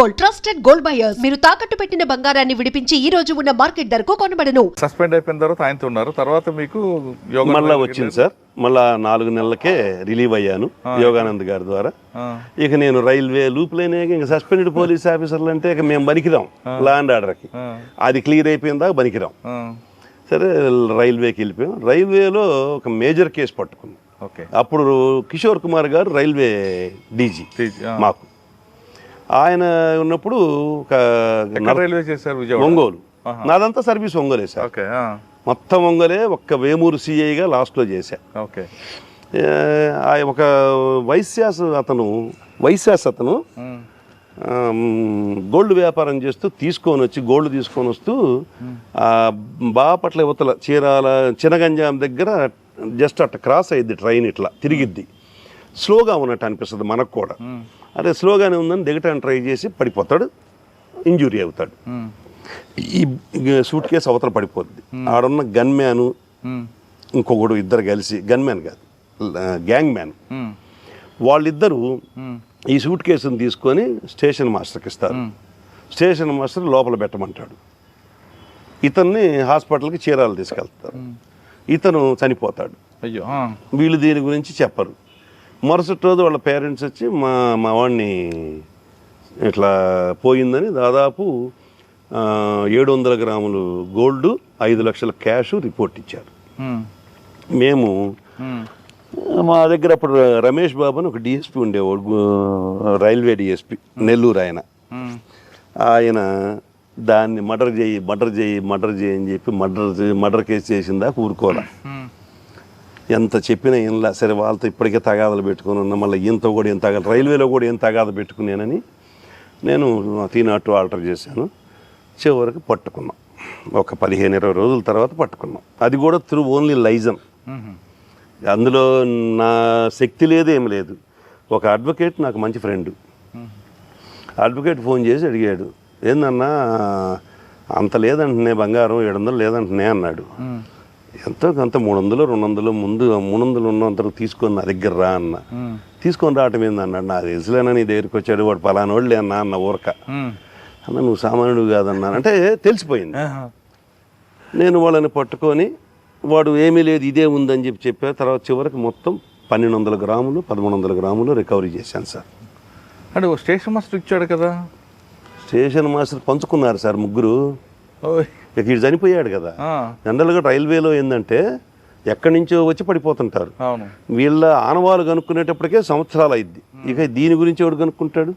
Gold, trusted gold buyers. మీరు తాకట్టు పెట్టిన బంగారాన్ని విడిపించి ఈ రోజు ఉన్న మార్కెట్ ధరకు కొనబడను. సస్పెండ్ అయిపోయిన తర్వాత ఆయనతో ఉన్నారు. తర్వాత మీకు యోగా మళ్ళీ వచ్చింది సార్. మళ్ళా 4 నెలలకే రిలీవ్ అయ్యాను యోగానంద్ గారి ద్వారా. ఇక నేను రైల్వే లూప్ లైన్ ఇంకా సస్పెండెడ్ పోలీస్ ఆఫీసర్లు అంటే ఇక మేము బనికిరాం లా అండ్ ఆర్డర్కి. అది క్లియర్ అయిపోయిందా బనికిరాం. సరే రైల్వేకి వెళ్ళిపోయాం. రైల్వేలో ఒక మేజర్ కేసు పట్టుకున్నాం. అప్పుడు కిషోర్ కుమార్ గారు రైల్వే డీజీ మాకు. ఆయన ఉన్నప్పుడు రైల్వే చేశారు ఒంగోలు. నాదంతా సర్వీస్ ఒంగోలే సార్. మొత్తం ఒంగోలే. ఒక్క వేమూరు సిఐగా లాస్ట్లో చేశా. ఒక వైశ్యాస్ అతను గోల్డ్ వ్యాపారం చేస్తూ గోల్డ్ తీసుకొని వస్తూ బాపట్ల యువతల చీరాల చినగంజాం దగ్గర జస్ట్ అట్లా క్రాస్ అయ్యిద్ది ట్రైన్, ఇట్లా తిరిగిద్ది. స్లోగా ఉన్నట్టు అనిపిస్తుంది మనకు కూడా. అదే స్లోగానే ఉందని దిగటానికి ట్రై చేసి పడిపోతాడు, ఇంజురీ అవుతాడు. ఈ సూట్ కేసు అవతల పడిపోద్ది. ఆడున్న గన్ మ్యాను ఇంకొకడు ఇద్దరు కలిసి, గన్ మ్యాన్ కాదు గ్యాంగ్ మ్యాన్, వాళ్ళిద్దరూ ఈ సూట్ కేసుని తీసుకొని స్టేషన్ మాస్టర్కి ఇస్తారు. స్టేషన్ మాస్టర్ లోపల పెట్టమంటాడు. ఇతన్ని హాస్పిటల్కి చీరాలు తీసుకెళ్తారు. ఇతను చనిపోతాడు. అయ్యో. వీళ్ళు దీని గురించి చెప్పరు. మరుసటి రోజు వాళ్ళ పేరెంట్స్ వచ్చి మా వాడిని ఇట్లా పోయిందని దాదాపు 700 గ్రాములు గోల్డ్, 5 లక్షల క్యాష్ రిపోర్ట్ ఇచ్చారు. మేము మా దగ్గర అప్పుడు రమేష్ బాబు అని ఒక డిఎస్పీ ఉండేవాడు, రైల్వే డిఎస్పీ నెల్లూరు. ఆయన దాన్ని మర్డర్ చేయి అని చెప్పి మర్డర్ కేసు చేసిందా ఊరుకోరా. ఎంత చెప్పినా ఏం సరే వాళ్ళతో ఇప్పటికే తగాదాలు పెట్టుకుని ఉన్నా. మళ్ళీ ఈయనతో కూడా ఏం తగాదు, రైల్వేలో కూడా ఏం తగాద పెట్టుకున్నానని నేను తీనాటు ఆల్టర్ చేశాను. చివరికి పట్టుకున్నాం. ఒక 15-20 రోజుల తర్వాత పట్టుకున్నాం. అది కూడా త్రూ ఓన్లీ లైజన్. అందులో నా శక్తి లేదు, ఏం లేదు. ఒక అడ్వకేట్ నాకు మంచి ఫ్రెండ్. అడ్వకేట్ ఫోన్ చేసి అడిగాడు, ఏందన్నా అంత లేదంటున్నాయి బంగారం, 700 లేదంటున్నాయి అన్నాడు. ఎంతో కొంత 300, 200 ముందు 300 ఉన్నంతకు తీసుకొని నా దగ్గర రా అన్న. తీసుకొని రావటం ఏందన్నాడు. నాకు తెలుసులేనా నీ దగ్గరికి వచ్చాడు, వాడు పలానోళ్ళే అన్న ఊరక అన్న, నువ్వు సామాన్యుడు కాదన్నా అంటే తెలిసిపోయింది. నేను వాళ్ళని పట్టుకొని వాడు ఏమీ లేదు ఇదే ఉందని చెప్పారు. తర్వాత చివరికి మొత్తం 1200 గ్రాములు 1300 గ్రాములు రికవరీ చేశాను సార్. అంటే స్టేషన్ మాస్టర్ ఇచ్చాడు కదా. స్టేషన్ మాస్టర్ పంచుకున్నారు సార్ ముగ్గురు. ఇక ఇటు చనిపోయాడు కదా. జనరల్గా రైల్వేలో ఏంటంటే ఎక్కడి నుంచో వచ్చి పడిపోతుంటారు. వీళ్ళ ఆనవాళ్ళు కనుక్కునేటప్పటికే సంవత్సరాలు అయింది. ఇక దీని గురించి ఎవడు కనుక్కుంటాడు.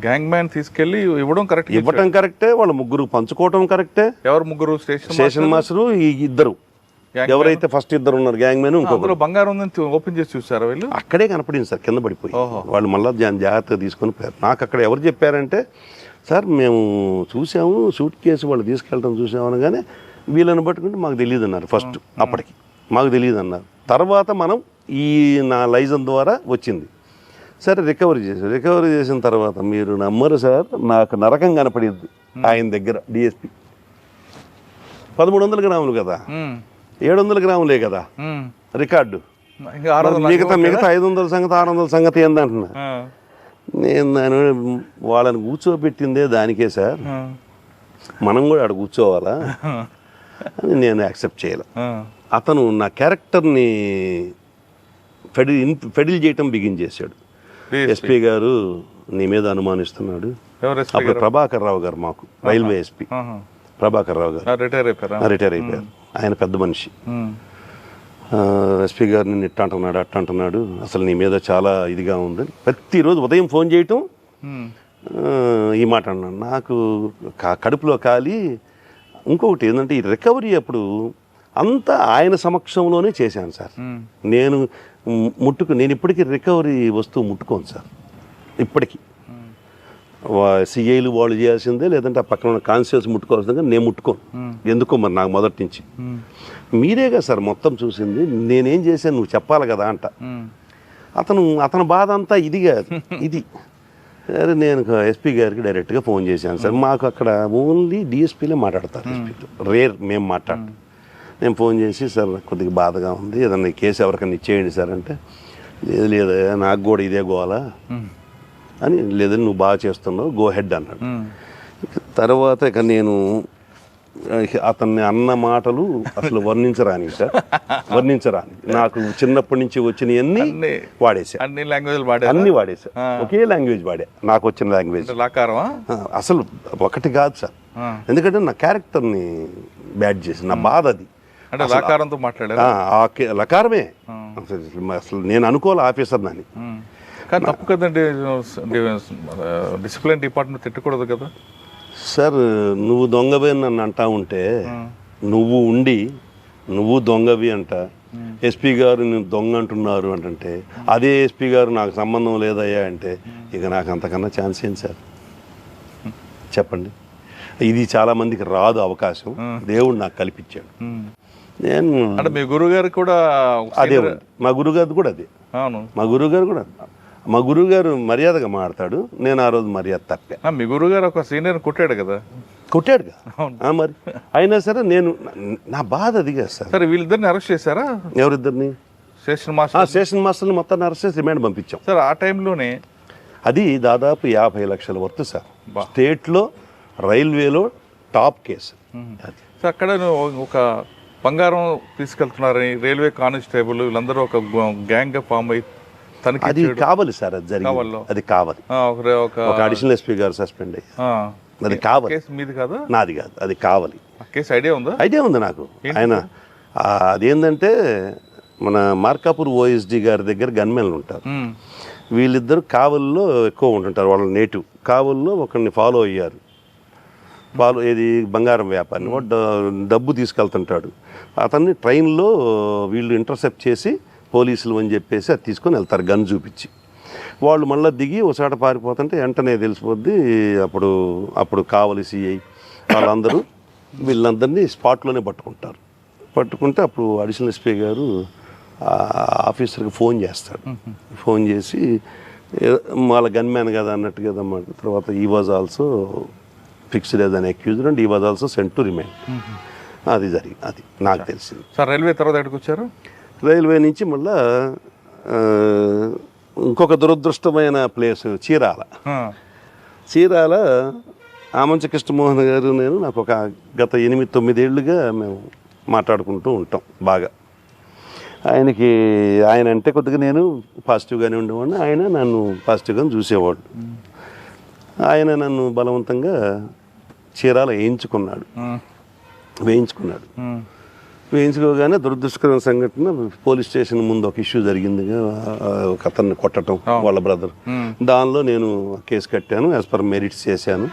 గ్యాంగ్ మ్యాన్ తీసుకెళ్ళి ఇవ్వటం కరెక్టే, వాళ్ళ ముగ్గురు పంచుకోవటం కరెక్టే. ఎవరు ముగ్గురు? స్టేషన్ మాస్టరు, ఈ ఇద్దరు ఎవరైతే ఫస్ట్ ఇద్దరు ఉన్నారు గ్యాంగ్ మ్యాన్. ఇంకొకరు బంగారం ఉందని ఓపెన్ చేసి చూసారా వీళ్ళు? అక్కడే కనపడింది సార్, కింద పడిపోయి. వాళ్ళు మళ్ళీ జాగ్రత్తగా తీసుకొని పోయారు. నాకు అక్కడ ఎవరు చెప్పారంటే, సార్ మేము చూసాము సూట్ కేసు వాళ్ళు తీసుకెళ్ళడం చూసాము అనగానే వీళ్ళని పట్టుకుంటే మాకు తెలియదు అన్నారు. ఫస్ట్ అప్పటికి మాకు తెలియదు అన్నారు. తర్వాత మనం నా లైజన్ ద్వారా వచ్చింది. సరే రికవరీ చేసిన తర్వాత మీరు నమ్మరు సార్, నాకు నరకం కనపడింది ఆయన దగ్గర. డిఎస్పీ 1300 గ్రాములు కదా, 700 గ్రాములే కదా రికార్డు. మిగతా 500 సంగతి 600 సంగతి ఏందంటున్నా. నేను వాళ్ళని కూర్చోబెట్టిందే దానికే సార్, మనం కూడా ఆడ కూర్చోవాలా అని నేను యాక్సెప్ట్ చేయాలి. అతను నా క్యారెక్టర్ని ఫెడిల్ చేయటం బిగిన్ చేశాడు. ఎస్పీ గారు నీ మీద అనుమానిస్తున్నాడు. అప్పుడు ప్రభాకర్ రావు గారు, మాకు రైల్వే ఎస్పీ ప్రభాకర్ రావు గారు రిటైర్ అయిపోయారు. ఆయన పెద్ద మనిషి. ఎస్పీ గారు నిన్ను ఇట్ట అంటున్నాడు, అసలు నీ మీద చాలా ఇదిగా ఉంది. ప్రతిరోజు ఉదయం ఫోన్ చేయటం ఈ మాట అన్నాడు. నాకు కడుపులో కాలి. ఇంకొకటి ఏంటంటే ఈ రికవరీ అప్పుడు అంతా ఆయన సమక్షంలోనే చేశాను సార్. నేను ఇప్పటికీ రికవరీ వస్తువు ముట్టుకోను సార్. ఇప్పటికీ సిఐలు వాళ్ళు చేయాల్సిందే, లేదంటే ఆ పక్కన ఉన్న కాన్స్టిట్యూన్స్ ముట్టుకోవాల్సిందే. నేను ముట్టుకోను. ఎందుకో మరి నాకు మొదటి నుంచి. మీరేగా సార్ మొత్తం చూసింది, నేనేం చేశాను నువ్వు చెప్పాలి కదా అంట. అతని బాధ అంతా ఇది కాదు, ఇది. సరే నేను ఎస్పీ గారికి డైరెక్ట్గా ఫోన్ చేశాను సార్. మాకు అక్కడ ఓన్లీ డిఎస్పీలే మాట్లాడతారు, ఎస్పీతో రేర్ మేము మాట్లాడతాం. నేను ఫోన్ చేసి సార్ కొద్దిగా బాధగా ఉంది, ఏదన్నా కేసు ఎవరికైనా ఇచ్చేయండి సార్ అంటే, లేదు నాకు కూడా ఇదే గోవాలా, అని, లేదని నువ్వు బాగా చేస్తున్నావు, గో హెడ్ అన్నాడు. తర్వాత ఇక నేను అతన్ని అన్న మాటలు అసలు వర్ణించరాని సార్, వర్ణించరాని. నాకు చిన్నప్పటి నుంచి వచ్చినవన్నీ వాడేసా, అన్ని లాంగ్వేజ్లు వాడే, అన్ని వాడేసా, ఒకే లాంగ్వేజ్ వాడే, నాకు వచ్చిన లాంగ్వేజ్. లాకారమా? అసలు ఒకటి కాదు సార్, ఎందుకంటే నా క్యారెక్టర్ని బ్యాడ్ చేసి, నా బాధ అది. అంటే లాకారంతో మాట్లాడారు? లకారమే అసలు. నేను అనుకోవాలి ఆఫీసర్ అని. కానీ తప్పు కదండి, డిసిప్లిన్ డిపార్ట్మెంట్ తిట్టకూడదు కదా సార్. నువ్వు దొంగవి అని నన్ను అంటా ఉంటే, నువ్వు ఉండి నువ్వు దొంగవి అంట, ఎస్పీ గారు నేను దొంగ అంటున్నారు అంటే, అదే ఎస్పీ గారు నాకు సంబంధం లేదయ్యా అంటే, ఇక నాకు అంతకన్నా ఛాన్స్ ఏంటి సార్ చెప్పండి. ఇది చాలా మందికి రాదు అవకాశం, దేవుడు నాకు కల్పించాడు. నేను అంటే మీ గురుగారు కూడా అదే, మా గురుగారు కూడా అదే. అవును, మా గురుగారు మర్యాదగా మాడతాడు, నేను ఆ రోజు మర్యాద తప్పా. మీ గురుగారు ఒక సీనియర్ కొట్టాడు కదా? కొట్టాడుగా మరి. అయినా సరే నేను, నా బాధ అది కదా సార్. సరే, వీళ్ళిద్దరిని అరెస్ట్ చేశారా? ఎవరిద్దరిని? స్టేషన్ మాస్టర్ని మొత్తాన్ని అరెస్ట్ చేసి రిమాండ్ పంపించాం సార్. ఆ టైంలోనే అది దాదాపు 50 లక్షల వర్త్ సార్. స్టేట్లో రైల్వేలో టాప్ కేసు. సార్, అక్కడ ఒక బంగారం తీసుకెళ్తున్నారని రైల్వే కానిస్టేబుల్ వీళ్ళందరూ ఒక గ్యాంగ్ ఫామ్ అయి అది కావాలి సార్, అది జరిగింది, అది కావాలి. ఒక అడిషనల్ ఎస్పీ గారు సస్పెండ్ అయ్యారు, అది కావాలి. మీది కాదా? నాది కాదు, అది కావాలి. కేసు ఐడియా ఉందా? ఐడియా ఉంది నాకు. ఆయన అదేంటంటే మన మార్కాపూర్ ఓఎస్డి గారి దగ్గర గన్మెన్లు ఉంటారు. వీళ్ళిద్దరు కావల్లో ఎక్కువ ఉంటుంటారు, వాళ్ళ నేటివ్. కావల్లో ఒకరిని ఫాలో అయ్యారు, ఏది బంగారం వ్యాపారిని. వాడు డబ్బు తీసుకెళ్తుంటాడు, అతన్ని ట్రైన్లో వీళ్ళు ఇంటర్సెప్ట్ చేసి పోలీసులు అని చెప్పేసి అది తీసుకొని వెళ్తారు గన్ చూపించి. వాళ్ళు మళ్ళీ దిగి ఒకసాట పారిపోతుంటే వెంటనే తెలిసిపోద్ది. అప్పుడు కావలి సిఐ వాళ్ళందరూ వీళ్ళందరినీ స్పాట్లోనే పట్టుకుంటారు. పట్టుకుంటే అప్పుడు అడిషనల్ ఎస్పీ గారు ఆఫీసర్కి ఫోన్ చేస్తాడు. ఫోన్ చేసి వాళ్ళ గన్ మ్యాన్ కదా అన్నట్టు కదా మాట. తర్వాత he was also fixed as an accused and he was also sent to remand. అది జరిగింది, అది నాకు తెలిసింది సార్. రైల్వే తర్వాత ఎక్కడికి వచ్చారు? రైల్వే నుంచి మళ్ళా ఇంకొక దురదృష్టమైన ప్లేస్ చీరాల ఆమంచ కృష్ణమోహన్ గారు నేను నాకు ఒక గత 8-9 ఏళ్ళుగా మేము మాట్లాడుకుంటూ ఉంటాం బాగా. ఆయన అంటే కొద్దిగా నేను పాజిటివ్గానే ఉండేవాడిని, ఆయన నన్ను పాజిటివ్గానే చూసేవాడు. ఆయన నన్ను బలవంతంగా చీరాల వేయించుకోగానే దురదృష్టకరమైన సంఘటన, పోలీస్ స్టేషన్ ముందు ఒక ఇష్యూ జరిగిందిగా, ఒక అతన్ని కొట్టడం వాళ్ళ బ్రదర్. దానిలో నేను కేసు కట్టాను, యాజ్ పర్ మెరిట్స్ చేశాను.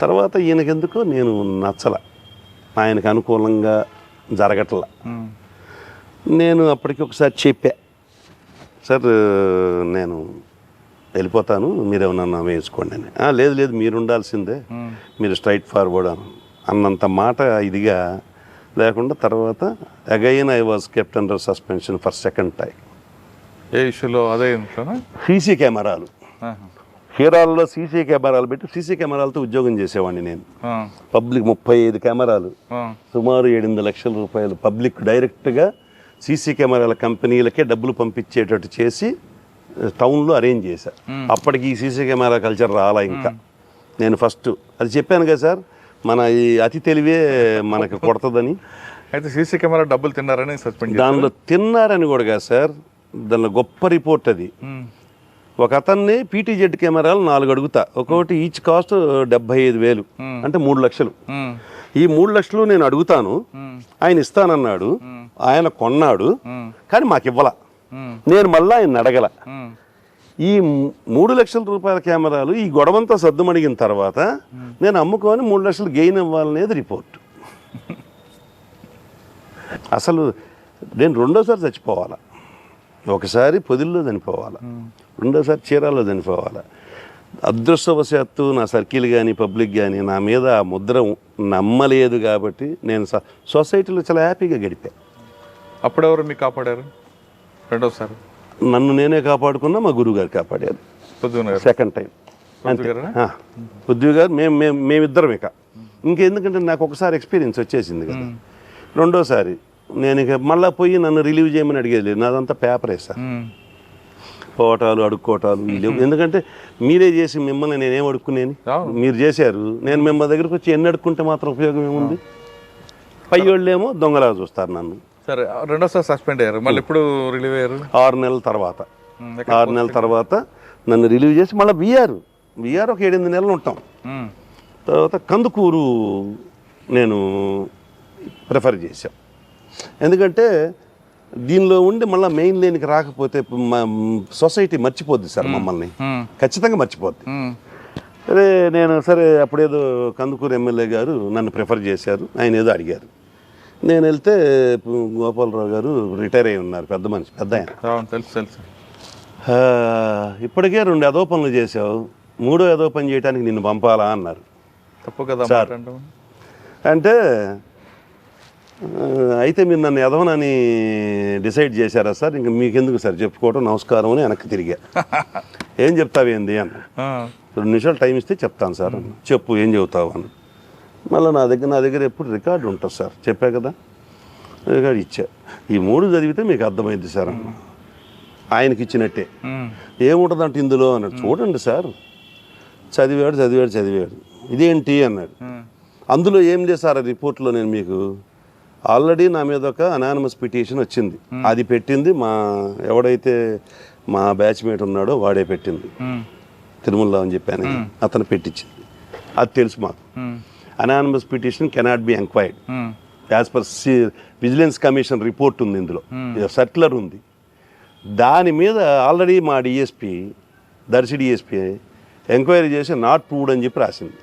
తర్వాత ఈయనకెందుకో నేను నచ్చల, ఆయనకు అనుకూలంగా జరగట్ల. నేను అప్పటికి ఒకసారి చెప్పా, సార్ నేను వెళ్ళిపోతాను, మీరేమన్నా వేసుకోండి అని. లేదు మీరు ఉండాల్సిందే, మీరు స్ట్రైట్ ఫార్వర్డ్ అన్నంత మాట ఇదిగా లేకుండా. తర్వాత again I was kept under suspension for second time. ఏ ఇష్యూలో? అదే సీసీ కెమెరాలు, హీరాల్లో సీసీ కెమెరాలు పెట్టి సీసీ కెమెరాలతో ఉద్యోగం చేసేవాడిని నేను. పబ్లిక్ 35 కెమెరాలు, సుమారు 700 లక్షల రూపాయలు పబ్లిక్ డైరెక్ట్గా సీసీ కెమెరాల కంపెనీలకే డబ్బులు పంపించేటట్టు చేసి టౌన్లో అరేంజ్ చేశా. అప్పటికి ఈ సీసీ కెమెరా కల్చర్ రాలా ఇంకా. నేను ఫస్ట్ అది చెప్పాను కదా సార్, మన ఈ అతి తెలివే మనకు కొడుతుందని. అయితే సీసీ కెమెరా డబ్బులు తిన్నారని సస్పెండ్. దానిలో తిన్నారని కూడా కాదు సార్, దానిలో గొప్ప రిపోర్ట్ అది. ఒక అతన్ని పీటీజెడ్ కెమెరాలు 4 అడుగుతా, ఒక్కొక్కటి ఈచ్ కాస్ట్ 75,000, అంటే 3 లక్షలు. ఈ 3 లక్షలు నేను అడుగుతాను, ఆయన ఇస్తానన్నాడు, ఆయన కొన్నాడు, కానీ మాకు ఇవ్వాల. నేను మళ్ళీ ఆయన అడగల. ఈ 3 లక్షల రూపాయల కెమెరాలు ఈ గొడవంతా సద్దుమణిగిన తర్వాత నేను అమ్ముకొని 3 లక్షలు గెయిన్ ఇవ్వాలనేది రిపోర్ట్. అసలు నేను రెండోసారి చచ్చిపోవాలా, ఒకసారి పొదిల్లో చనిపోవాలా, రెండోసారి చీరాల్లో చనిపోవాలా. అదృష్టవశాత్తు నా సర్కిల్ కానీ పబ్లిక్ కానీ నా మీద ఆ ముద్ర నమ్మలేదు కాబట్టి నేను సొసైటీలో చాలా హ్యాపీగా గడిపా. అప్పుడెవరు మీకు కాపాడారు రెండోసారి? నన్ను నేనే కాపాడుకున్నా, మా గురువు గారు కాపాడారు సెకండ్ టైం. పొద్దు గారు మేమిద్దరం ఇంకెందుకంటే నాకు ఒకసారి ఎక్స్పీరియన్స్ వచ్చేసింది కదా. రెండోసారి నేను ఇక మళ్ళీ పోయి నన్ను రిలీవ్ చేయమని అడిగేది లేదు, నాదంతా పేపరే సార్. పోవటాలు అడుక్కోవటాలు లేవు. ఎందుకంటే మీరే చేసి మిమ్మల్ని నేనేం అడుక్కునేని, మీరు చేశారు. నేను మిమ్మల్ని దగ్గరికి వచ్చి ఎన్ని అడుక్కుంటే మాత్రం ఉపయోగం ఏముంది? పై వాళ్ళేమో దొంగలాగా చూస్తారు నన్ను. సరే, రెండోసారి సస్పెండ్ అయ్యారు, మళ్ళీ ఎప్పుడు రిలీవ్ అయ్యారు? 6 నెలల తర్వాత 6 నెలల తర్వాత నన్ను రిలీవ్ చేసి మళ్ళీ విఆర్ ఒక 7-8 నెలలు ఉంటాం. తర్వాత కందుకూరు నేను ప్రిఫర్ చేశాం. ఎందుకంటే దీనిలో ఉండి మళ్ళీ మెయిన్ లేనికి రాకపోతే సొసైటీ మర్చిపోద్ది సార్, మమ్మల్ని ఖచ్చితంగా మర్చిపోద్ది. సరే అప్పుడేదో కందుకూరు ఎమ్మెల్యే గారు నన్ను ప్రిఫర్ చేశారు. ఆయన ఏదో అడిగారు. నేను వెళ్తే గోపాలరావు గారు రిటైర్ అయి ఉన్నారు, పెద్ద మనిషి, పెద్ద ఆయన. తెలుసు. ఇప్పటికే 2 ఏదో పనులు చేసావు, 3వ ఏదో పని చేయడానికి నిన్ను పంపాలా అన్నారు. తప్పు కదా సార్ అంటే, అయితే మీరు నన్ను ఎదవనని డిసైడ్ చేశారా సార్? ఇంకా మీకెందుకు సార్ చెప్పుకోవడం, నమస్కారం అని వెనక్కి తిరిగా. ఏం చెప్తావేంది అన్న. 2 నిమిషాలు టైం ఇస్తే చెప్తాను సార్ అన్న. చెప్పు, ఏం చెబుతావు అని. మళ్ళీ నా దగ్గర ఎప్పుడు రికార్డు ఉంటుంది సార్, చెప్పా కదా, రికార్డు ఇచ్చా. ఈ 3 చదివితే మీకు అర్థమైంది సార్ అన్న. ఆయనకి ఇచ్చినట్టే. ఏముంటుందంటే ఇందులో అన్నాడు. చూడండి సార్, చదివాడు. ఇదేంటి అన్నాడు. అందులో ఏం లేదు సార్, రిపోర్ట్లో నేను మీకు ఆల్రెడీ నా మీద ఒక అనానిమస్ పిటిషన్ వచ్చింది. అది పెట్టింది ఎవడైతే మా బ్యాచ్మేట్ ఉన్నాడో వాడే పెట్టింది, తిరుమల అని చెప్పాను, అతను పెట్టించింది. అది తెలుసు మాకు. Anonymous petition cannot be enquired as per vigilance commission report ఉంది, ఇందులో సర్క్యులర్ ఉంది. దాని మీద ఆల్రెడీ మా డిఎస్పీ, దర్శి డిఎస్పీ ఎంక్వైరీ చేసి నాట్ ప్రూవ్డ్ అని చెప్పి రాసింది.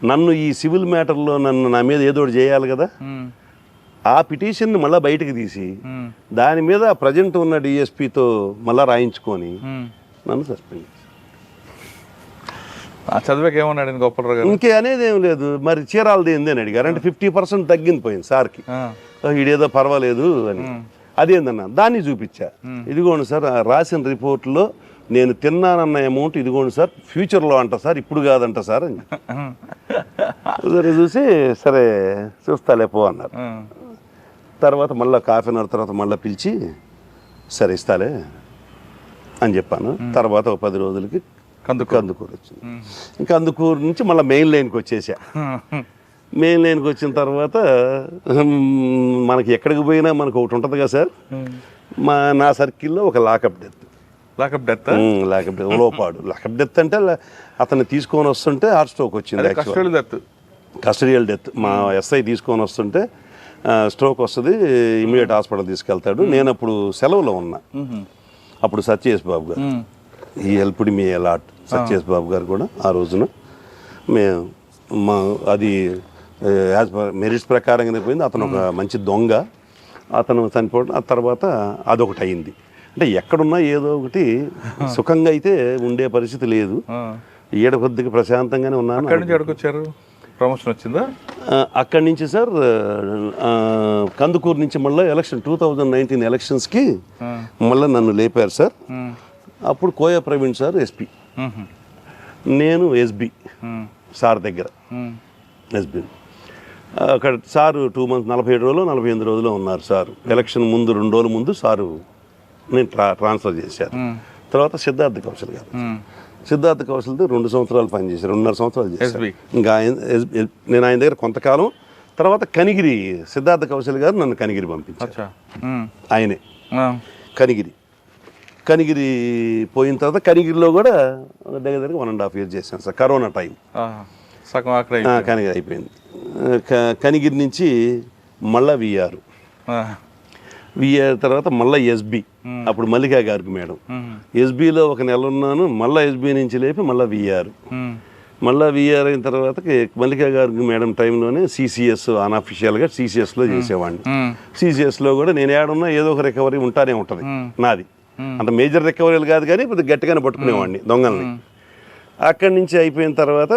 నన్ను ఈ సివిల్ మ్యాటర్లో నా మీద ఏదో చేయాలి కదా, ఆ పిటిషన్ని మళ్ళీ బయటకు తీసి దాని మీద ప్రజెంట్ ఉన్న డిఎస్పీతో మళ్ళీ రాయించుకొని నన్ను సస్పెండ్ చేశారు. చదివాక ఏమన్నాడు గోపాలరావు గారు? ఇంకే అనేది ఏం లేదు. మరి చీరాలది ఏంది అని అడిగారు. అంటే 50% తగ్గింది పోయింది సార్కి. ఇదేదో పర్వాలేదు అని. అదేందన్నా దాన్ని చూపించా. ఇదిగోండి సార్, రాసిన రిపోర్ట్లో నేను తిన్నానన్న అమౌంట్ ఇదిగోండి సార్, ఫ్యూచర్లో అంట సార్, ఇప్పుడు కాదంట సార్ అని. సరే చూసి, సరే చూస్తాలే పో అన్నారు. తర్వాత మళ్ళీ ½ అవర్ తర్వాత మళ్ళీ పిలిచి, సరే ఇస్తాలే అని చెప్పాను. తర్వాత ఒక 10 రోజులకి కందుకూరు వచ్చింది. ఇంకా కందుకూరు నుంచి మళ్ళీ మెయిన్ లైన్కి వచ్చేసా. మెయిన్ లైన్కి వచ్చిన తర్వాత మనకి ఎక్కడికి పోయినా మనకు ఒకటి ఉంటుంది కదా సార్, నా సర్కిల్లో ఒక లాకప్ డెత్ లోపాడు. లాకప్ డెత్ అంటే అతన్ని తీసుకొని వస్తుంటే హార్ట్ స్ట్రోక్ వచ్చింది. Custodial death. మా ఎస్ఐ తీసుకొని వస్తుంటే స్ట్రోక్ వస్తుంది, ఇమీడియట్ హాస్పిటల్ తీసుకెళ్తాడు. నేను అప్పుడు సెలవులో ఉన్నా. అప్పుడు సత్యేష్ బాబు గారు, ఈ హెల్ప్డ్ మీ అలాట్. సత్యేష్ బాబు గారు కూడా ఆ రోజున అది యాజ్ పర్ మెరిట్స్ ప్రకారంగానే పోయింది. అతను ఒక మంచి దొంగ, అతను చనిపోవడం. ఆ తర్వాత అదొకటి అయింది. అంటే ఎక్కడున్నా ఏదో ఒకటి సుఖంగా అయితే ఉండే పరిస్థితి లేదు. ఈడ కొద్దిగా ప్రశాంతంగానే ఉన్నాను. ప్రమోషన్ వచ్చిందా అక్కడి నుంచి సార్? కందుకూరు నుంచి మళ్ళీ ఎలక్షన్ 2019 ఎలక్షన్స్కి మళ్ళీ నన్ను లేపారు సార్. అప్పుడు కోయ ప్రవీణ్ సార్ ఎస్పీ, నేను ఎస్బి సార్ దగ్గర. ఎస్బి అక్కడ సారు 2 months 47 రోజులు 48 రోజులు ఉన్నారు సార్. ఎలక్షన్ ముందు 2 రోజుల ముందు సారు నేను ట్రాన్స్ఫర్ చేశారు. తర్వాత సిద్ధార్థ కౌశల్ గారు, సిద్ధార్థ కౌశల్తో 2 సంవత్సరాలు పనిచేశారు, 2.5 సంవత్సరాలు చేశారు. ఇంకా నేను ఆయన దగ్గర కొంతకాలం. తర్వాత కనిగిరి సిద్ధార్థ కౌశల్ గారు నన్ను కనిగిరి పంపించారు. ఆయనే కనిగిరి పోయిన తర్వాత కనిగిరిలో కూడా దగ్గర 1.5 years చేశాను సార్. కరోనా టైం కనిగిరి అయిపోయింది. కనిగిరి నుంచి మళ్ళా విఆర్ తర్వాత మళ్ళీ ఎస్బి, అప్పుడు మల్లికా గారికి మేడం. ఎస్బిలో 1 నెల ఉన్నాను. మళ్ళీ ఎస్బి నుంచి లేపి మళ్ళీ విఆర్ అయిన తర్వాత మల్లికా గారికి మేడం టైంలోనే సిసిఎస్ అన్అఫిషియల్గా సిసిఎస్లో చేసేవాడిని. సిసిఎస్లో కూడా నేను ఏడున్నా ఏదో ఒక రికవరీ ఉంటానే ఉంటుంది నాది. అంత మేజర్ రికవరీలు కాదు కానీ కొద్దిగా గట్టిగానే పట్టుకునేవాడిని దొంగల్ని. అక్కడి నుంచి అయిపోయిన తర్వాత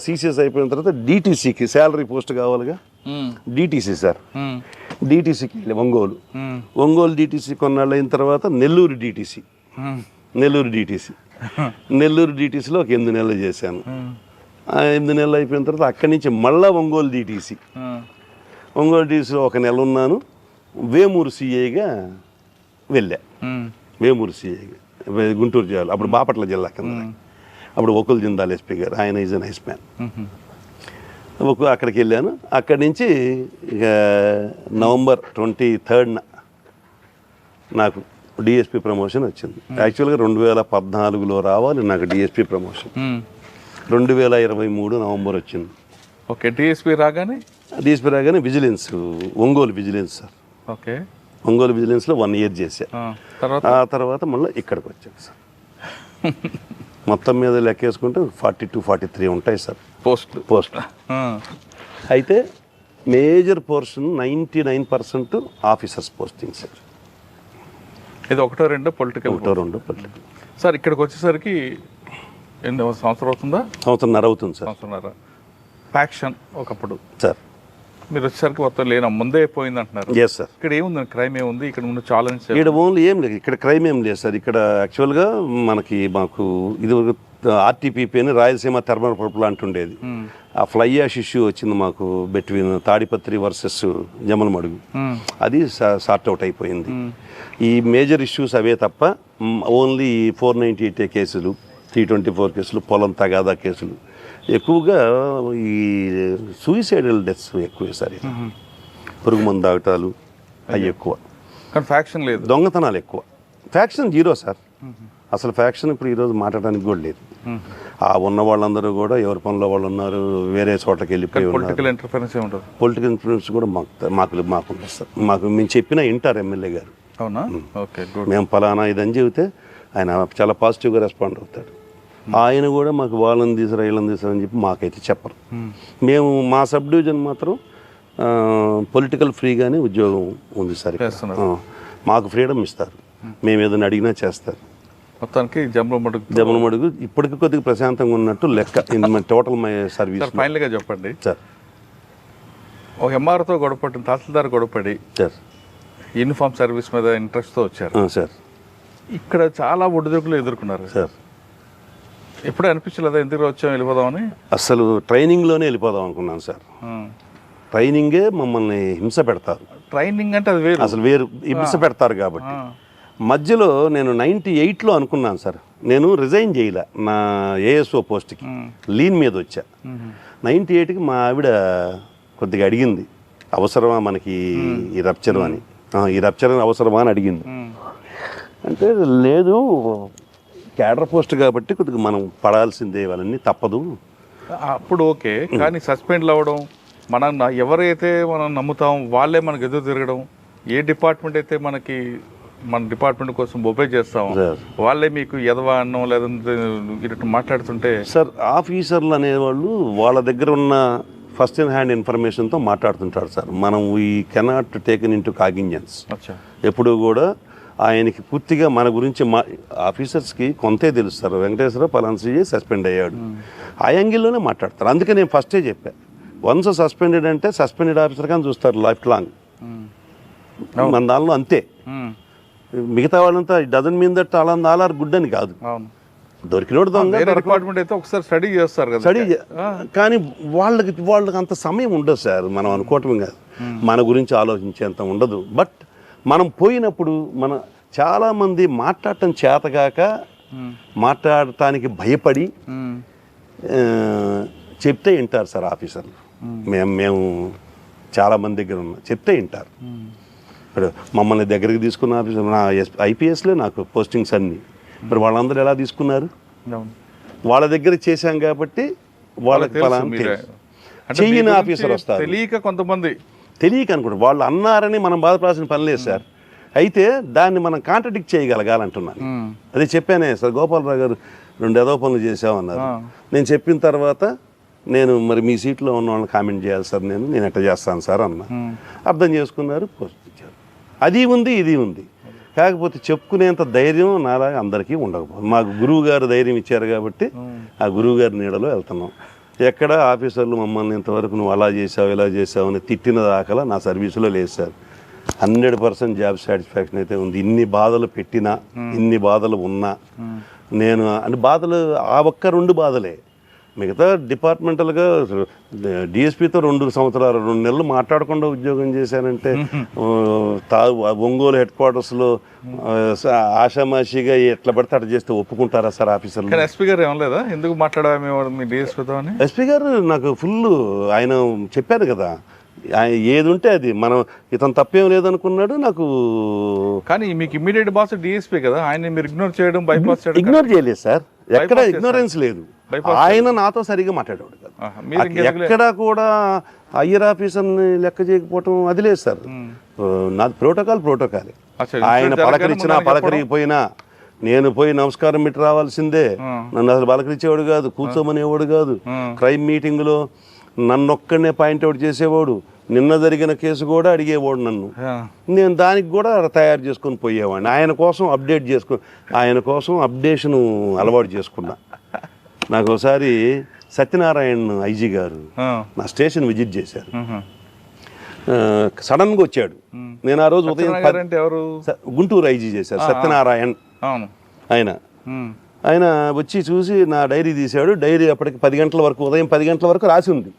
సిసిఎస్ అయిపోయిన తర్వాత డిటీసీకి శాలరీ పోస్ట్ కావాలిగా, డిటీసీ సార్, డిటీసీకి వెళ్ళి ఒంగోలు డిటీసీ కొన్నాళ్ళు అయిన తర్వాత నెల్లూరు డిటీసీలో ఒక 8 నెలలు చేశాను. 8 నెలలు అయిపోయిన తర్వాత అక్కడి నుంచి మళ్ళీ ఒంగోలు డిటీసీలో 1 నెల ఉన్నాను. వేమూరు సిఐగా వెళ్ళా. వేమూరు సిఐ, గుంటూరు జిల్లా, అప్పుడు బాపట్ల జిల్లా కింద. అప్పుడు ఒకుల్ జిందాల్ ఎస్పీ గారు, ఆయన ఈజ్ ఎ నైస్ మ్యాన్. అక్కడికి వెళ్ళాను. అక్కడి నుంచి ఇక November 23rd నాకు డిఎస్పీ ప్రమోషన్ వచ్చింది. యాక్చువల్గా 2014లో రావాలి నాకు డిఎస్పీ ప్రమోషన్. 2023 November వచ్చింది. ఓకే. డిఎస్పీ రాగానే vigilance, Ongole vigilance sir. Okay. Ongole విజిలెన్స్లో 1 year చేశా. ఆ తర్వాత మళ్ళీ ఇక్కడికి వచ్చాను సార్. మొత్తం మీద లెక్కేసుకుంటే 42-43 ఉంటాయి సార్ పోస్ట్. అయితే major portion 99% officers posting sir. ఇది ఒకటో రెండో పొలిటికల్. సార్ ఇక్కడికి వచ్చేసరికి ఎన్ని సంవత్సరం అవుతుందా? సంవత్సరంన్నర అవుతుంది సార్. సంవత్సరంన్నర. ఫ్యాక్షన్ ఒకప్పుడు సార్. మీరు వచ్చేసరికి మొత్తం లేనా, ముందే పోయింది అంటున్నారు. Yes sir. ఇక్కడ ఏముంది, క్రైమ్ ఏముంది ఇక్కడ ముందు? ఛాలెంజ్ ఇక్కడ ఓన్లీ ఏం లేదు, ఇక్కడ క్రైమ్ ఏం లేదు సార్. ఇక్కడ యాక్చువల్గా మాకు ఇది ఆర్టీపీపీ అని రాయలసీమ థర్మల్ పవర్ ప్లాంట్ ఉండేది. ఆ ఫ్లై యాష్ ఇష్యూ వచ్చింది మాకు బిట్వీన్ తాడిపత్రి వర్సెస్ జమ్మలమడుగు. అది సార్ట్ అవుట్ అయిపోయింది. ఈ మేజర్ ఇష్యూస్ అవే తప్ప ఓన్లీ 498 కేసులు, 324 కేసులు, పొలం తగాదా కేసులు, ఎక్కువగా ఈ సూయిసైడల్ డెత్స్ ఎక్కువ సార్. పురుగు మందు తాగటాలు అవి ఎక్కువ, కానీ ఫ్యాక్షన్ లేదు. దొంగతనాలు ఎక్కువ. Faction zero sir. అసలు ఫ్యాక్షన్ ఇప్పుడు ఈరోజు మాట్లాడడానికి కూడా లేదు. ఆ ఉన్న వాళ్ళందరూ కూడా ఎవరి పనిలో వాళ్ళు ఉన్నారు, వేరే చోటకి వెళ్ళిపోయి ఉన్నారు. పొలిటికల్ ఇంటర్ఫరెన్స్ ఏముంటుంది? పొలిటికల్ ఇన్ఫ్లుయెన్స్ కూడా మాకు సార్. మేము చెప్పినా వింటారు ఎమ్మెల్యే గారు. అవునా? ఓకే. మేము ఫలానా ఇదని చెబితే ఆయన చాలా పాజిటివ్గా రెస్పాండ్ అవుతాడు. ఆయన కూడా మాకు వాళ్ళని తీసుకురా వీళ్ళని తీసుకురా అని చెప్పి మాకైతే చెప్పరు. మేము మా సబ్ డివిజన్ మాత్రం పొలిటికల్ ఫ్రీగానే ఉద్యోగం ఉంది సార్. మాకు ఫ్రీడమ్ ఇస్తారు, మేము ఏదైనా అడిగినా చేస్తారు. మొత్తానికి జమ్మలమడుగు ఇప్పటికి కొద్దిగా ప్రశాంతంగా ఉన్నట్టు లెక్క. Total my service. ఫైనల్గా చెప్పండి సార్. ఒక ఎంఆర్తో గొడవపడి, తహసీల్దార్ గొడవపడి సార్ యూనిఫామ్ సర్వీస్ మీద ఇంట్రెస్ట్తో వచ్చారు సార్. ఇక్కడ చాలా ఒడిదుడుకులు ఎదుర్కొన్నారు సార్. ఎప్పుడూ అనిపించలేదా ఎందుకు వచ్చాం వెళ్ళిపోదామని? అసలు ట్రైనింగ్లోనే వెళ్ళిపోదాం అనుకున్నాను సార్. ట్రైనింగే మమ్మల్ని హింస పెడతారు. ట్రైనింగ్ అంటే అది వేరు, అసలు వేరు. హింస పెడతారు కాబట్టి మధ్యలో నేను 98లో అనుకున్నాను సార్. నేను రిజైన్ చేయలే నా ఏఎస్ఓ పోస్ట్కి, లీన్ మీద వచ్చా. 98కి మా ఆవిడ కొద్దిగా అడిగింది, అవసరమా మనకి ఈ రప్చర్ అని, ఈ రప్చర్ అవసరమా అని అడిగింది. అంటే లేదు, క్యాడర్ పోస్ట్ కాబట్టి కొద్దిగా మనం పడాల్సిందే, వాళ్ళని తప్పదు. అప్పుడు ఓకే, కానీ సస్పెండ్లు అవ్వడం, మనం ఎవరైతే మనం నమ్ముతాం వాళ్ళే మనకు ఎదురు తిరగడం, ఏ డిపార్ట్మెంట్ అయితే మనకి మన డిపార్ట్మెంట్ కోసం ఒబే చేస్తాం వాళ్ళే మీకు ఎదవా అన్నం లేదంటే ఇటు మాట్లాడుతుంటే సార్, ఆఫీసర్లు అనేవాళ్ళు వాళ్ళ దగ్గర ఉన్న ఫస్ట్ ఇన్ హ్యాండ్ ఇన్ఫర్మేషన్తో మాట్లాడుతుంటారు సార్. మనం we cannot taken in to cognizance. ఎప్పుడు కూడా ఆయనకి పూర్తిగా మన గురించి ఆఫీసర్స్కి కొంతే తెలుస్తారు. వెంకటేశ్వర పలాన్సీ సస్పెండ్ అయ్యాడు, ఆ యాంగిల్లోనే మాట్లాడతారు. అందుకే నేను ఫస్టే చెప్పా, వన్స్ సస్పెండెడ్ అంటే సస్పెండెడ్ ఆఫీసర్ కానీ చూస్తారు లైఫ్ లాంగ్. మన దానిలో అంతే. మిగతా వాళ్ళంతా doesn't mean that all are good అని కాదు. దొరికినోడు దొంగ డిపార్ట్మెంట్ అయితే ఒకసారి స్టడీ చేస్తారు కదా, స్టడీ. కానీ వాళ్ళకి అంత సమయం ఉండదు సార్. మనం అనుకోవటం కాదు, మన గురించి ఆలోచించేంత ఉండదు. బట్ మనం పోయినప్పుడు చాలామంది మాట్లాడటం చేతగాక, మాట్లాడటానికి భయపడి చెప్తే వింటారు సార్ ఆఫీసర్లు. మేము చాలామంది దగ్గర ఉన్నా చెప్తే వింటారు. ఇప్పుడు మమ్మల్ని దగ్గరికి తీసుకున్న ఆఫీసర్, నా ఐపీఎస్లో నాకు పోస్టింగ్స్ అన్నీ, మరి వాళ్ళందరూ ఎలా తీసుకున్నారు? వాళ్ళ దగ్గర చేశాం కాబట్టి వాళ్ళకి చెయ్యని ఆఫీసర్ వస్తారు. కొంతమంది తెలియక అనుకుంటారు. వాళ్ళు అన్నారని మనం బాధపడాల్సిన పని లేదు సార్. అయితే దాన్ని మనం కాంట్రడిక్ట్ చేయగలగాలంటున్నాను. అదే చెప్పానే సార్, గోపాలరావు గారు 2 ఏదో పనులు చేసామన్నారు. నేను చెప్పిన తర్వాత నేను మరి మీ సీట్లో ఉన్న వాళ్ళని కామెంట్ చేయాలి సార్, నేను ఎట్లా చేస్తాను సార్ అన్న. అర్థం చేసుకున్నారు, పోస్ట్ ఇచ్చారు. అది ఉంది, ఇది ఉంది. కాకపోతే చెప్పుకునేంత ధైర్యం నాలాగా అందరికీ ఉండకపోదు. మాకు గురువు గారు ధైర్యం ఇచ్చారు కాబట్టి ఆ గురువు గారి నీడలో వెళ్తున్నాం. ఎక్కడ ఆఫీసర్లు మమ్మల్ని ఇంతవరకు నువ్వు అలా చేసావు ఇలా చేసావు అని తిట్టిన దాఖలా నా సర్వీసులో లేదు సార్. 100% జాబ్ సాటిస్ఫాక్షన్ అయితే ఉంది. ఇన్ని బాధలు పెట్టినా, ఇన్ని బాధలు ఉన్నా, నేను అంటే బాధలు ఆ ఒక్క 2 బాధలే. మిగతా డిపార్ట్మెంటల్గా డిఎస్పీతో 2 సంవత్సరాలు 2 నెలలు మాట్లాడకుండా ఉద్యోగం చేశానంటే ఒంగోలు హెడ్ క్వార్టర్స్లో ఆషామాషిగా ఎట్లా పడితే అట్లా చేస్తే ఒప్పుకుంటారా సార్ ఆఫీసర్లు? కానీ ఎస్పీ గారు ఏమలేదా ఎందుకు మాట్లాడామే మీ డిఎస్పీతో అని? ఎస్పీ గారు నాకు ఫుల్ ఆయన చెప్పారు కదా, ఆయన ఏది ఉంటే అది, మనం ఇతను తప్పేం లేదనుకున్నాడు నాకు. కానీ మీకు ఇమ్మీడియట్ బాస్ డిఎస్పీ కదా, ఆయన మీరు ఇగ్నోర్ చేయడం, బైపాస్ చేయడం. ఇగ్నోర్ చేయలేదు సార్, ఎక్కడ ఇగ్నోరెన్స్ లేదు. ఆయన నాతో సరిగా మాట్లాడేవాడు కదా, ఎక్కడా కూడా హయ్యర్ ఆఫీసర్ని లెక్క చేయకపోవటం అది లేదు సార్. నాది ప్రోటోకాలే. ఆయన పలకరించినా పలకరిగిపోయినా నేను పోయి నమస్కారం పెట్టి రావాల్సిందే. నన్ను అసలు పలకరించేవాడు కాదు, కూర్చోమనేవాడు కాదు. క్రైమ్ మీటింగ్లో నన్నొక్కడనే పాయింట్అవుట్ చేసేవాడు. నిన్న జరిగిన కేసు కూడా అడిగేవాడు నన్ను. నేను దానికి కూడా తయారు చేసుకొని పోయేవాడిని. ఆయన కోసం అప్డేషన్ అలవాటు చేసుకున్నా. నాకు ఒకసారి సత్యనారాయణ ఐజీ గారు నా స్టేషన్ విజిట్ చేశారు. సడన్గా వచ్చాడు. నేను ఆ రోజు ఉదయం గుంటూరు ఐజీ చేశారు సత్యనారాయణ ఆయన వచ్చి చూసి నా డైరీ తీశాడు. డైరీ అప్పటికి 10 గంటల వరకు, ఉదయం 10 గంటల వరకు రాసి ఉంది.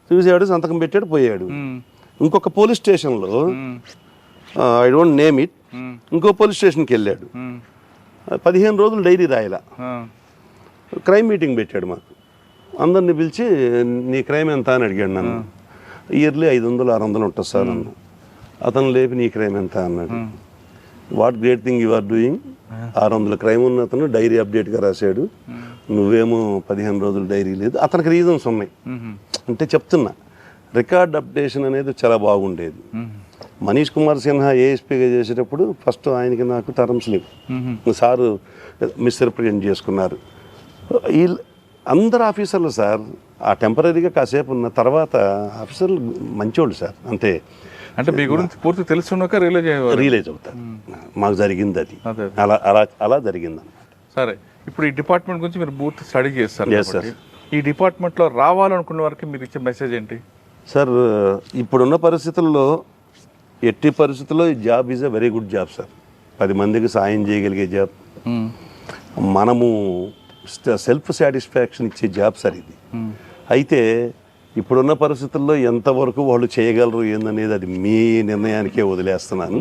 చూశాడు, సంతకం పెట్టాడు, పోయాడు. ఇంకొక పోలీస్ స్టేషన్లో, ఐ డోంట్ నేమ్ ఇట్, ఇంకో పోలీస్ స్టేషన్కి వెళ్ళాడు. 15 రోజులు డైరీ రాయలా. క్రైమ్ మీటింగ్ పెట్టాడు మాకు. అందరిని పిలిచి నీ క్రైమ్ ఎంత అని అడిగాడు నన్ను. ఇయర్లీ 500-600 ఉంటుంది సార్ అన్న. అతను లేపి నీ క్రైమ్ ఎంత అన్నాడు. What great thing you are doing. 600 crime ఉన్న అతను డైరీ అప్డేట్గా రాశాడు, నువ్వేమో 15 రోజులు డైరీ లేదు. అతనికి రీజన్స్ ఉన్నాయి. అంటే చెప్తున్నా, రికార్డ్ అప్డేషన్ అనేది చాలా బాగుండేది. మనీష్ కుమార్ సిన్హా ఏఎస్పీగా చేసేటప్పుడు ఫస్ట్ ఆయనకి నాకు టర్మ్స్ లేవు. సారు మిస్రిప్రజెంట్ చేసుకున్నారు. అందరు ఆఫీసర్లు సార్ ఆ టెంపరీగా కాసేపు ఉన్న తర్వాత ఆఫీసర్లు మంచోళ్ళు సార్. అంటే మీ గురించి పూర్తి తెలుసున్నాక రియలైజ్ అవుతారు మాకు జరిగింది అది. అలా జరిగింది అన్నమాట. సరే, ఇప్పుడు ఈ డిపార్ట్మెంట్ గురించి మీరు పూర్తి స్టడీ చేస్తారు. ఈ డిపార్ట్మెంట్లో రావాలనుకున్న వారికి మీరు ఇచ్చే మెసేజ్ ఏంటి సార్? ఇప్పుడున్న పరిస్థితుల్లో ఎట్టి పరిస్థితుల్లో ఈ job is a very good job sir. 10 మందికి సాయం చేయగలిగే జాబ్, మనము సెల్ఫ్ సాటిస్ఫాక్షన్ ఇచ్చే జాబ్ సార్ ఇది. అయితే ఇప్పుడున్న పరిస్థితుల్లో ఎంతవరకు వాళ్ళు చేయగలరు ఏందనేది అది మీ నిర్ణయానికే వదిలేస్తున్నాను.